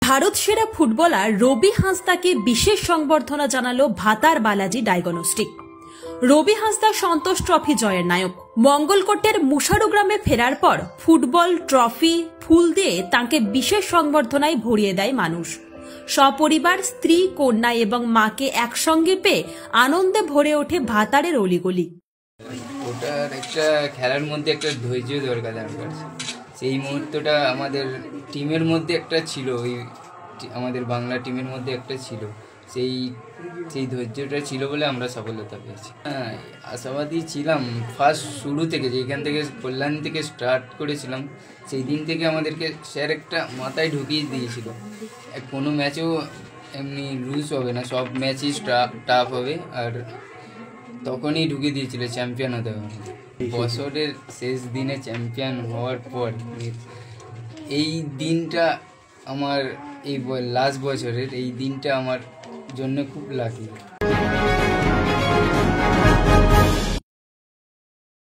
ভারত সেরা ফুটবলার রবি হাঁসদাকে বিশেষ সংবর্ধনা জানালো ভাতার বালাজি ডায়াগনস্টিক। রবি হাঁসদা সন্তোষ ট্রফি জয়ের নায়ক। মঙ্গলকোটের মুশারু গ্রামে ফেরার পর ফুটবল ট্রফি ফুল দিয়ে তাঁকে বিশেষ সংবর্ধনায় ভরিয়ে দেয় মানুষ। সপরিবার স্ত্রী, কন্যা এবং মাকে একসঙ্গে পেয়ে আনন্দে ভরে ওঠে ভাতারের অলিগলি। ওটার একটা খেলার মধ্যে একটা ধৈর্য দরকার। সেই মুহূর্তটা আমাদের টিমের মধ্যে একটা ছিল, ওই আমাদের বাংলা টিমের মধ্যে একটা ছিল, সেই ধৈর্যটা ছিল বলে আমরা সফলতা পেয়েছি। হ্যাঁ, আশাবাদী ছিলাম ফার্স্ট শুরু থেকে, যেখান থেকে কল্যাণ থেকে স্টার্ট করেছিলাম সেই দিন থেকে আমাদেরকে স্যার একটা মাথায় ঢুকিয়ে দিয়েছিল, কোনো ম্যাচেও এমনি লুজ হবে না, সব ম্যাচই টাফ হবে। আর তখনই ঢুকিয়ে দিয়েছিল চ্যাম্পিয়ন হতে হবে। বছরের শেষ দিনে চ্যাম্পিয়ন হওয়ার পর এই দিনটা আমার, এই লাস্ট বছরের এই দিনটা আমার জন্য খুব লাকি।